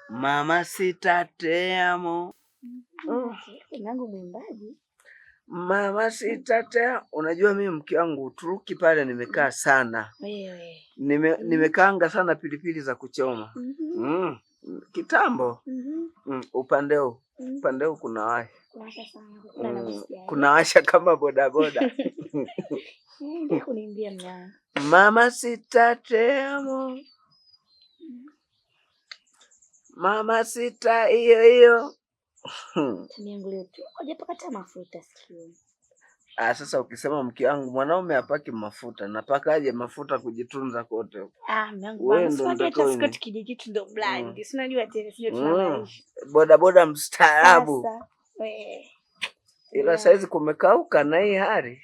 Mama sita te amo. Nangu mwimbaji. Mama sita te. Unajua mimi mke wangu Uturuki pale nimekaa sana. Wewe. Nimekaanga sana pilipili za kuchoma. Kitambo. Upande huu kuna washa. Washa sana. Kuna washa kama bodaboda. Ndio kuniimbia mwana. Mama sita te amo. Mama sita hiyo. Niangalie tu. Hujapaka mafuta sikio. Sasa ukisema mke wangu mwanaume hapaki mafuta, napakaje mafuta kujitunza kote huko? Mwanangu, wewe ndo hata sikoti kijiji ndo blind. Si unajua tena sio tunaishi. Bodaboda mstaarabu. Sasa wewe. Ila saizi kumekauka na hii hali.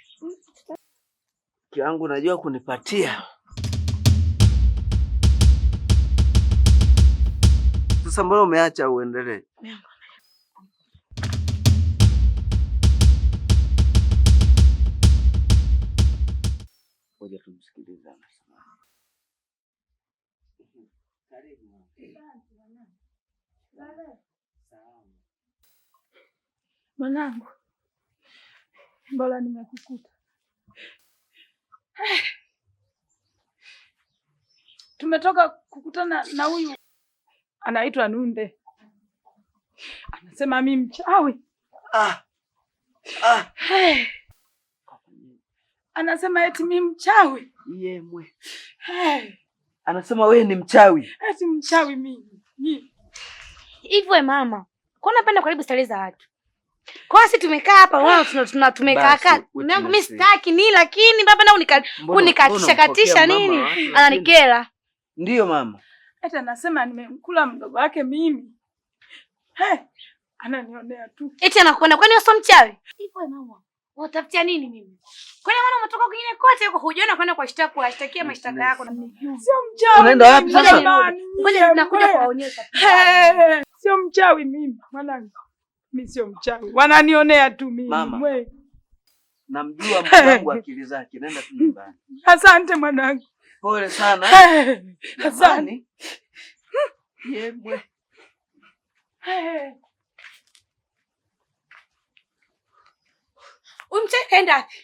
Mke wangu najua kunipatia. Sasa mbona umeacha uendelee? Ngoja tumsikilize anasema. Karibu. Mwanangu. Mbona nimekukuta? Tumetoka kukutana na huyu anaitwa Nunde. Anasema mimi mchawi. Anasema eti mimi mchawi. Yemwe. Anasema wewe ni mchawi. Eti mchawi mimi. Hivyo mama. Kwa nini unapenda karibu starehe za watu? Kwa sisi tumekaa hapa wao tumekaa kaa. Mimi sitaki ni lakini baba na unikatisha nini? Ananikera. Ndiyo mama. Eti anasema nimemkula mdogo wake mimi. Ananionea tu. Eti anakuona kwani wewe sio mchawi? Hivyo mama. Unatafutia nini mimi? Kwani maana umetoka kwingine kote huko hujiona kwenda kuashtakia mashtaka yako na mimi. Sio mchawi. Unaenda wapi sasa? Ngoja nakuja kuwaonyesha. Sio mchawi mimi. Mwanangu. Mimi sio mchawi. Wananionea tu mimi. Mama. Namjua mwanangu akili zake. Nenda tu nyumbani. Asante mwanangu. Pole sana. Asante. Yemwe. Umche kaenda wapi?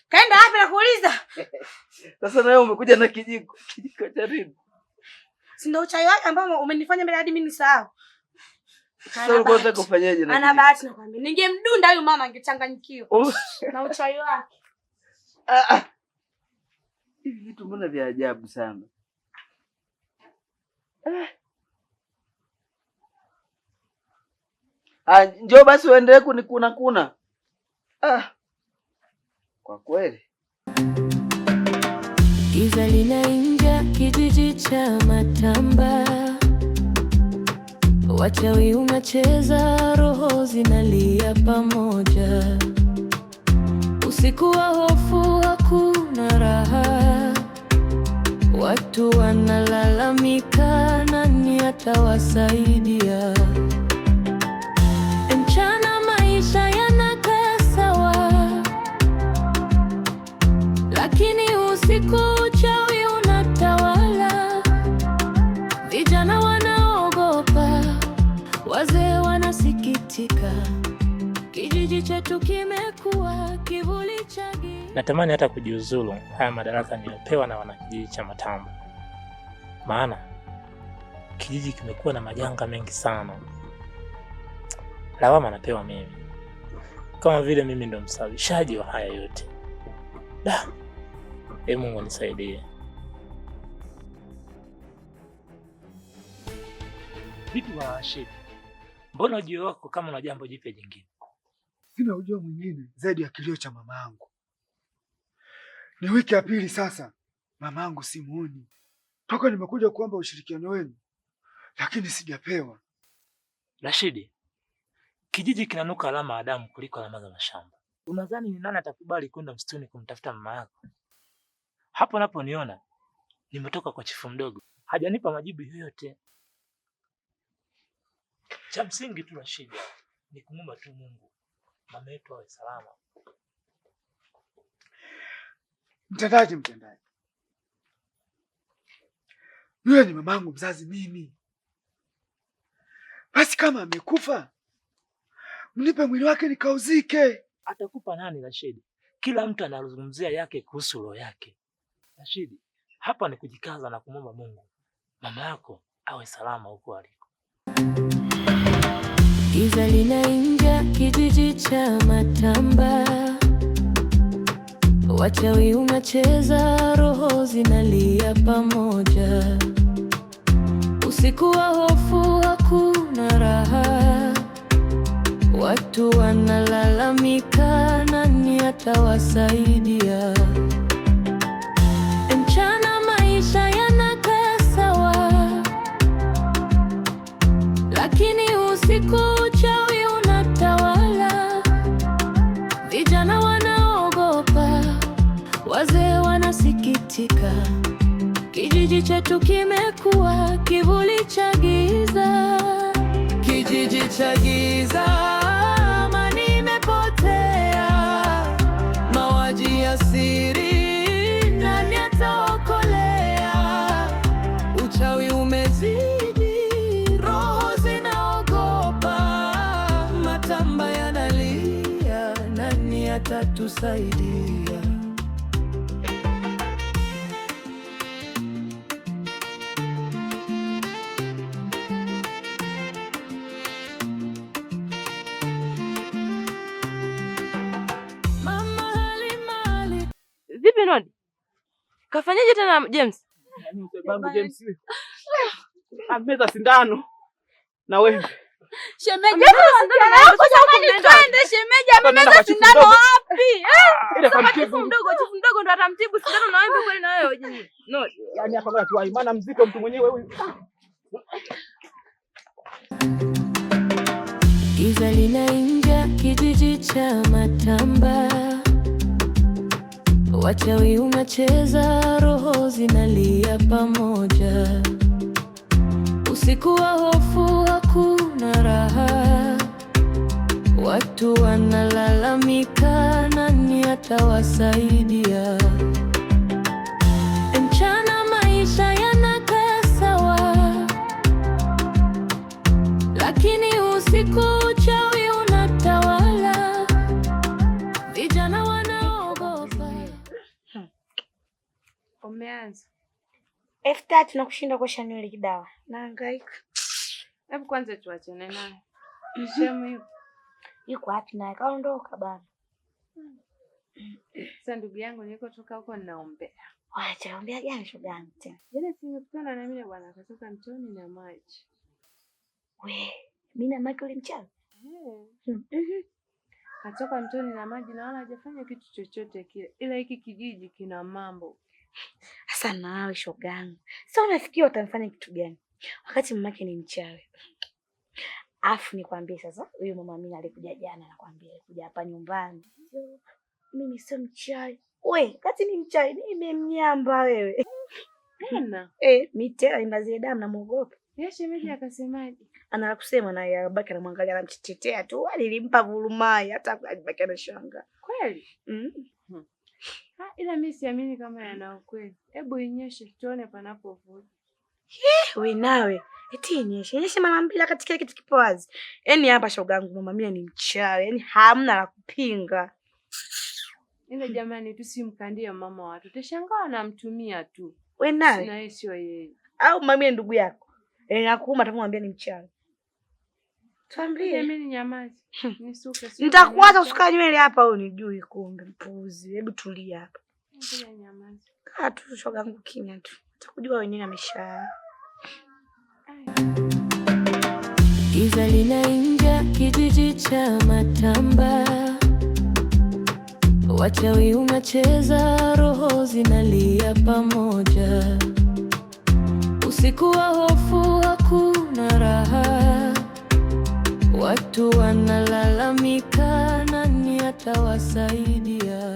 Kaenda wapi nakuuliza? Sasa na wewe umekuja na kijiko cha nini? Si ndio uchawi wake ambao umenifanya mbele hadi mimi nisahau. Sasa unataka kufanyaje na? Ana bahati nakwambia. Ningemdunda huyu mama angechanganyikiwa. Na uchawi wake. Hivi vitu mbona vya ajabu sana? Njoo basi uendelee kunikuna. Kwa kweli. Giza linaingia kijiji cha Matamba. Wachawi unacheza, roho zinalia pamoja. Usiku wa hofu hakuna raha. Watu wanalalamika, nani atawasaidia? Mchana maisha yanakaa sawa, lakini usiku uchawi unatawala. Vijana wanaogopa, wazee wanasikitika. Kijiji chetu kimekuwa kivuli cha giza. Natamani hata kujiuzulu haya madaraka niliyopewa na wanakijiji cha Matamba. Maana kijiji kimekuwa na majanga mengi sana. Lawama napewa mimi. Kama vile mimi ndo msababishaji wa haya yote. Mungu nisaidie. Vipi wa Rashid? Mbona ujio wako kama una jambo jipya jingine? Sina ujio mwingine zaidi ya kilio cha mama yangu. Ni wiki ya pili sasa mama yangu simuoni. Toka nimekuja kuomba ushirikiano wenu, lakini sijapewa. Rashid, kijiji kinanuka alama ya damu kuliko alama za mashamba. Unadhani ni nani atakubali kwenda msituni kumtafuta mama yako? Hapo naponiona nimetoka kwa chifu mdogo, hajanipa majibu yoyote. Cha msingi tu Rashid ni kumwomba tu Mungu mama yetu awe salama. Mtendaji, yule ni mamangu mzazi mimi. Basi kama amekufa, mnipe mwili wake nikauzike. Atakupa nani Rashidi? Kila mtu anazungumzia yake kuhusu roho yake. Rashidi, hapa ni kujikaza na kumwomba Mungu mama yako awe salama huko aliko. Giza linaingia kijiji cha Matamba, wachawi unacheza, roho zinalia pamoja. Usiku wa hofu, hakuna raha, watu wanalalamika, nani atawasaidia? Mchana maisha yanakaa sawa, lakini usiku uchawi unatawala. Vijana wanaogopa, wazee wanasikitika. Kijiji chetu kimekuwa kivuli cha giza, kijiji cha giza. Amani imepotea, mauaji ya siri, nani ataokolea? Uchawi umezidi, roho zinaogopa. Matamba yanalia, nani atatusaidia? Vipi Nodi? Kafanyaje tena James? Babu James. Ameza sindano na wewe. Shemeji, twende shemeji, amemeza sindano wapi? Chifu mdogo ndo atamtibu sindano na wewe kweli na wewe. Nodi. Yaani hapa tu maana mzito mtu mwenyewe huyu. Giza linaingia kijiji cha Matamba, wachawi unacheza, roho zinalia pamoja. Usiku wa hofu, hakuna raha, watu wanalalamika, nani atawasaidia? Mchana maisha yanakaa sawa, lakini usiku uchawi unatawala. Vijana wanaogopa. Umeanza 3,000 na kushinda kwa Shaneli kidawa. Nahangaika. Hebu kwanza tuachane naye. Shemu yuko wapi naye? Kaondoka bana. Sasa ndugu yangu nilikotoka huko ninaombea. Acha ombea gani shoga yangu tena? Jana nimekutana na mimi bwana akatoka mtoni na maji. Mimi na maji ule mchana. Katoka mtoni na maji na wala hajafanya kitu chochote kile. Ila hiki kijiji kina mambo. Sasa nawe shoga yangu. Sasa unafikia utamfanya kitu gani? Wakati mamake ni mchawi. Afu nikwambie sasa, huyu mama mimi alikuja jana nakwambia, alikuja hapa nyumbani. Mimi sio mchawi. Kati ni mchawi, nimemnyamba wewe. Tena? Mimi tena imbazie damu namuogopa. Shemeji akasemaje? Anala kusema na yeye abaki anamwangalia anamtetea tu. Alilimpa vurumai hata alibaki anashanga. Kweli? Ila mimi siamini kama yana ukweli. Hebu inyeshe tuone panapovuja. Wewe nawe. Eti inyeshe mara mbili wakati kile kitu kipo wazi. Yaani hapa shoga yangu mama mimi ni mchawi. Yaani hamna la kupinga. Ile jamani tusimkandie mama watu. Tashangaa anamtumia tu. Wewe nawe? Na yeye sio yeye. Au mama yeye ndugu yako. Nakuuma atamwambia ni mchawi. Tuambie. Mimi nyamazi. Nisuke. Nitakuacha usuka nywele hapa au nijui kumbe mpuzi. Hebu tulia hapa. Ngoja nyamazi. Kaa tu shoga yangu kimya tu. Utakujua wenyewe amesha. Giza linaingia kijiji cha Matamba, wachawi unacheza, roho zinalia pamoja. Usiku wa hofu, hakuna raha, watu wanalalamika, nani atawasaidia?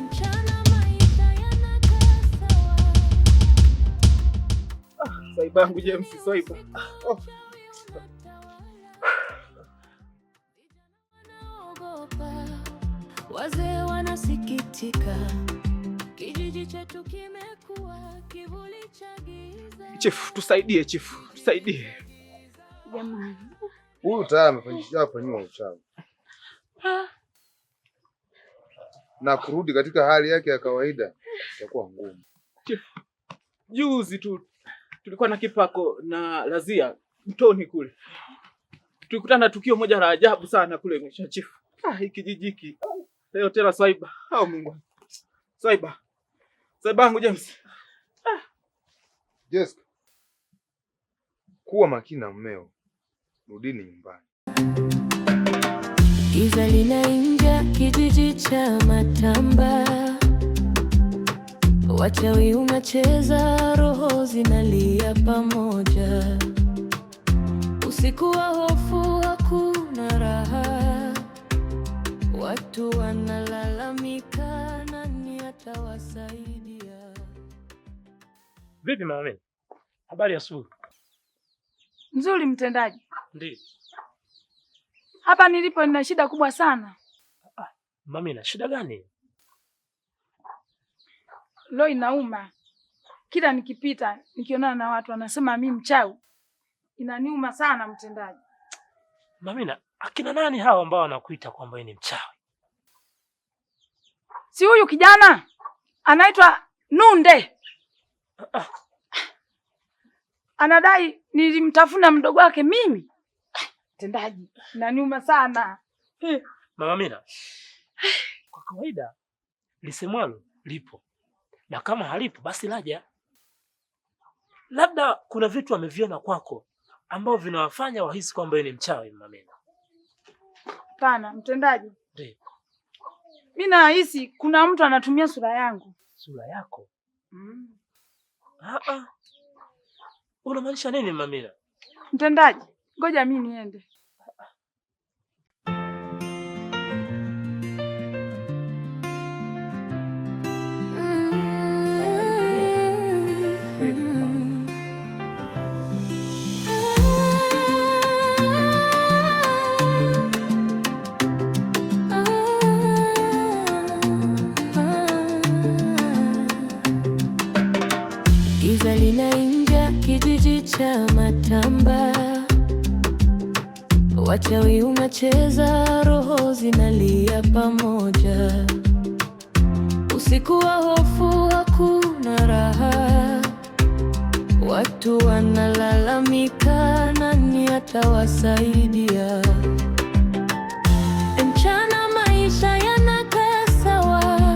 Mchana maisha yanakaa sawa. Saiba yangu James, saiba. Wazee wanasikitika, kijiji chetu kimekuwa kivuli cha giza. Chifu, tusaidie chifu, tusaidie. jamani. Huyu tayari amefanyiwa uchawi. Na kurudi katika hali yake ya kawaida itakuwa ngumu. Juzi tu tulikuwa na Kipako na Lazia mtoni kule. Tulikutana tukio moja la ajabu sana kule Mwisha Chifu. Hiki kijiji leo tena Swaiba. Mungu. Swaiba wangu James. Jessica. Kuwa makini na mmeo. Rudini nyumbani. Giza linaingia kijiji cha Matamba. Wachawi unacheza, roho zinalia pamoja. Usiku wa hofu, hakuna raha. Watu wanalalamika, nani atawasaidia? Vipi mama? Habari ya asubuhi. Nzuri mtendaji. Ndiyo. Hapa nilipo nina shida kubwa sana. Mami, na shida gani? Leo inauma. Kila nikipita nikionana na watu wanasema mimi mchawi. Inaniuma sana mtendaji. Mami, na akina nani hao ambao wanakuita kwamba wewe ni mchawi? Si huyu kijana anaitwa Nunde. Anadai nilimtafuna mdogo wake mimi. Mtendaji, inaniuma sana. Mama Mina, kwa kawaida lisemwalo lipo, na kama halipo basi laja. Labda kuna vitu ameviona kwako ambao vinawafanya wahisi kwamba wewe ni mchawi Mama Mina. Hapana mtendaji. Ndiyo. Mimi nahisi kuna mtu anatumia sura yangu. Sura yako? Unamaanisha nini Mama Mina? Mtendaji, ngoja mimi niende. Giza linaingia kijiji cha Matamba. Wachawi unacheza, roho zinalia pamoja. Usiku wa hofu, hakuna raha. Watu wanalalamika, nani atawasaidia? Mchana maisha yanakaa sawa,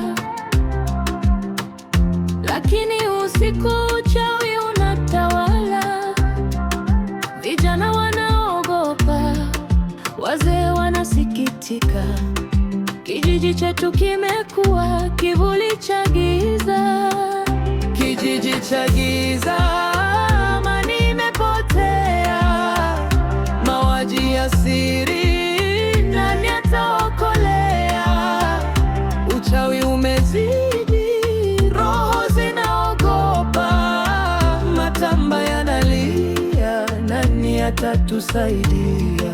lakini usiku uchawi unatawala. Vijana wanaogopa, wazee wanasikitika. Kijiji chetu kimekuwa kivuli cha giza. Kijiji cha giza, amani imepotea. Mauaji ya siri, nani ataokolea? Uchawi umezidi, roho zinaogopa. Matamba yanalia, nani atatusaidia?